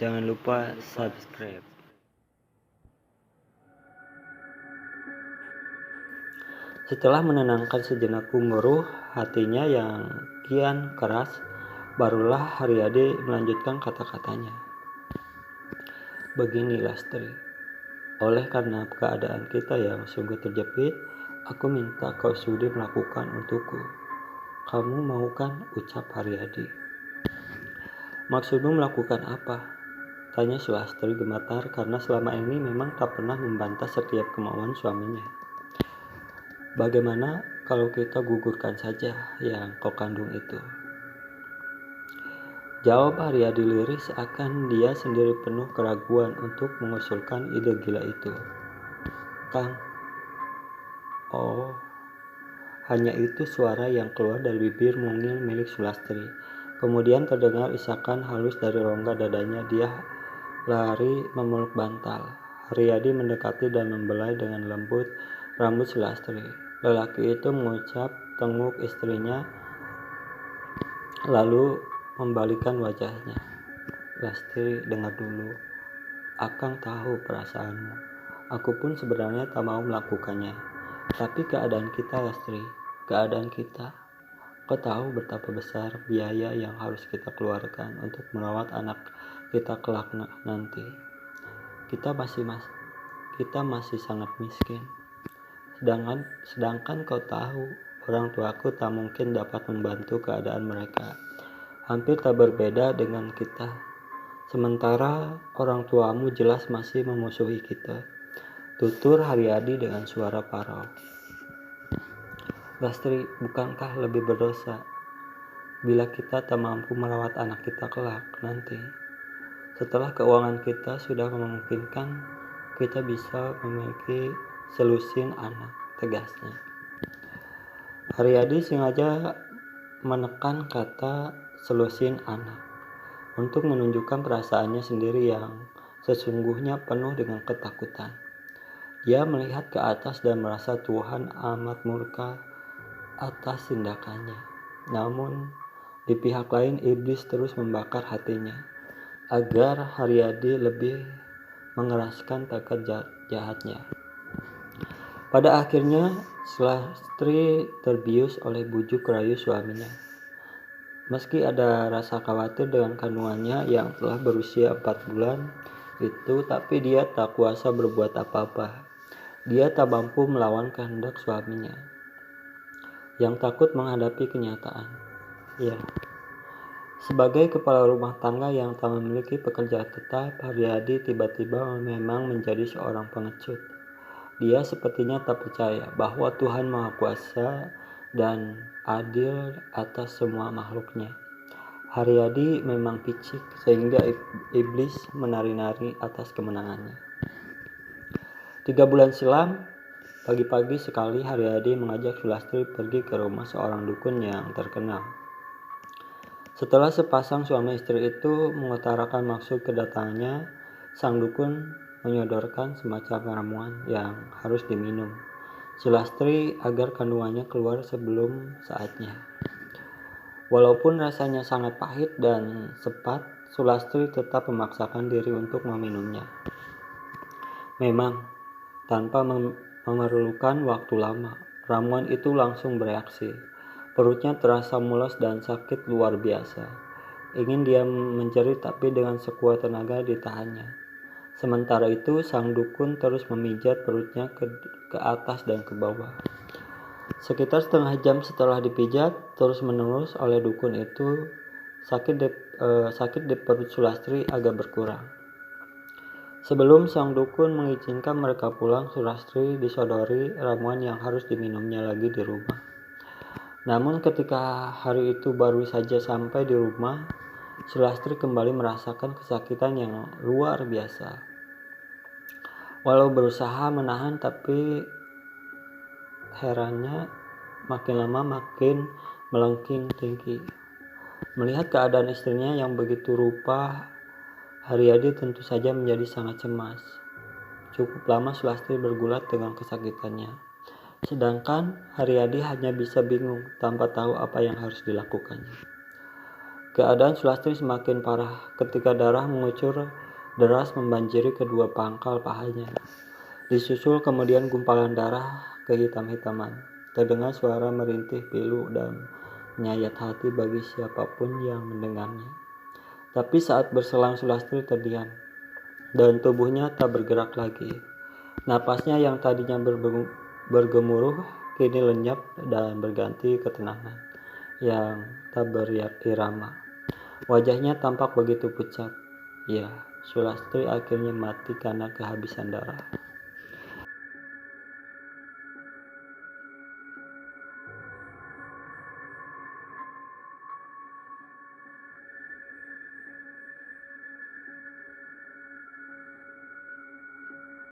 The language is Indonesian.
Jangan lupa subscribe. Setelah menenangkan sejenak gemuruh hatinya yang kian keras, barulah Haryadi melanjutkan kata-katanya. Begini Lastri, oleh karena keadaan kita yang sungguh terjepit, aku minta kau sudi melakukan untukku. Kamu mau kan? Ucap Haryadi. Maksudmu melakukan apa? Tanya Sulastri gemetar karena selama ini memang tak pernah membantah setiap kemauan suaminya. Bagaimana kalau kita gugurkan saja yang kau kandung itu? Jawab Haryadi lirih seakan dia sendiri penuh keraguan untuk mengusulkan ide gila itu. Kang, oh, hanya itu suara yang keluar dari bibir mungil milik Sulastri. Kemudian terdengar isakan halus dari rongga dadanya. Dia lari memeluk bantal. Haryadi mendekati dan membelai dengan lembut rambut Sulastri. Lelaki itu mengucap tenguk istrinya, lalu membalikkan wajahnya. Lastri, dengar dulu. Akang tahu perasaanmu. Aku pun sebenarnya tak mau melakukannya. Tapi keadaan kita, Lastri, keadaan kita. Kau tahu betapa besar biaya yang harus kita keluarkan untuk merawat anak kita kelak nanti. Kita masih sangat miskin. Sedangkan kau tahu, orang tuaku tak mungkin dapat membantu keadaan mereka. Hampir tak berbeda dengan kita. Sementara orang tuamu jelas masih memusuhi kita. Tutur Haryadi dengan suara parau. Lastri, bukankah lebih berdosa bila kita tak mampu merawat anak kita kelak nanti? Setelah keuangan kita sudah memungkinkan, kita bisa memiliki selusin anak, tegasnya. Haryadi sengaja menekan kata selusin anak untuk menunjukkan perasaannya sendiri yang sesungguhnya penuh dengan ketakutan. Dia melihat ke atas dan merasa Tuhan amat murka atas tindakannya. Namun di pihak lain iblis terus membakar hatinya agar Haryadi lebih mengeraskan tekad jahatnya. Pada akhirnya Sulastri terbius oleh bujuk rayu suaminya. Meski ada rasa khawatir dengan kandungannya yang telah berusia 4 bulan itu, tapi dia tak kuasa berbuat apa-apa. Dia tak mampu melawan kehendak suaminya yang takut menghadapi kenyataan. Ya, sebagai kepala rumah tangga yang tak memiliki pekerjaan tetap, Haryadi tiba-tiba memang menjadi seorang pengecut. Dia sepertinya tak percaya bahwa Tuhan Maha Kuasa dan adil atas semua makhluknya. Haryadi memang picik sehingga iblis menari-nari atas kemenangannya. 3 bulan silam, pagi-pagi sekali Haryadi mengajak Sulastri pergi ke rumah seorang dukun yang terkenal. Setelah sepasang suami istri itu mengutarakan maksud kedatangannya, sang dukun menyodorkan semacam ramuan yang harus diminum Sulastri agar kandungannya keluar sebelum saatnya. Walaupun rasanya sangat pahit dan sepat, Sulastri tetap memaksakan diri untuk meminumnya. Memang, tanpa memerlukan waktu lama, ramuan itu langsung bereaksi. Perutnya terasa mules dan sakit luar biasa. Ingin dia menjerit tapi dengan sekuat tenaga ditahannya. Sementara itu, sang dukun terus memijat perutnya ke atas dan ke bawah. Sekitar setengah jam setelah dipijat terus-menerus oleh dukun itu, sakit di perut Sulastri agak berkurang. Sebelum sang dukun mengizinkan mereka pulang, Sulastri disodori ramuan yang harus diminumnya lagi di rumah. Namun ketika hari itu baru saja sampai di rumah, Sulastri kembali merasakan kesakitan yang luar biasa. Walau berusaha menahan, tapi herannya makin lama makin melengking tinggi. Melihat keadaan istrinya yang begitu rupa, Haryadi tentu saja menjadi sangat cemas. Cukup lama Sulastri bergulat dengan kesakitannya. Sedangkan Haryadi hanya bisa bingung tanpa tahu apa yang harus dilakukannya. Keadaan Sulastri semakin parah ketika darah mengucur deras membanjiri kedua pangkal pahanya. Disusul kemudian gumpalan darah kehitam-hitaman. Terdengar suara merintih pilu dan menyayat hati bagi siapapun yang mendengarnya. Tapi saat berselang Sulastri terdiam, dan tubuhnya tak bergerak lagi. Napasnya yang tadinya bergemuruh kini lenyap dan berganti ketenangan yang tak berirama. Wajahnya tampak begitu pucat. Ya, Sulastri akhirnya mati karena kehabisan darah.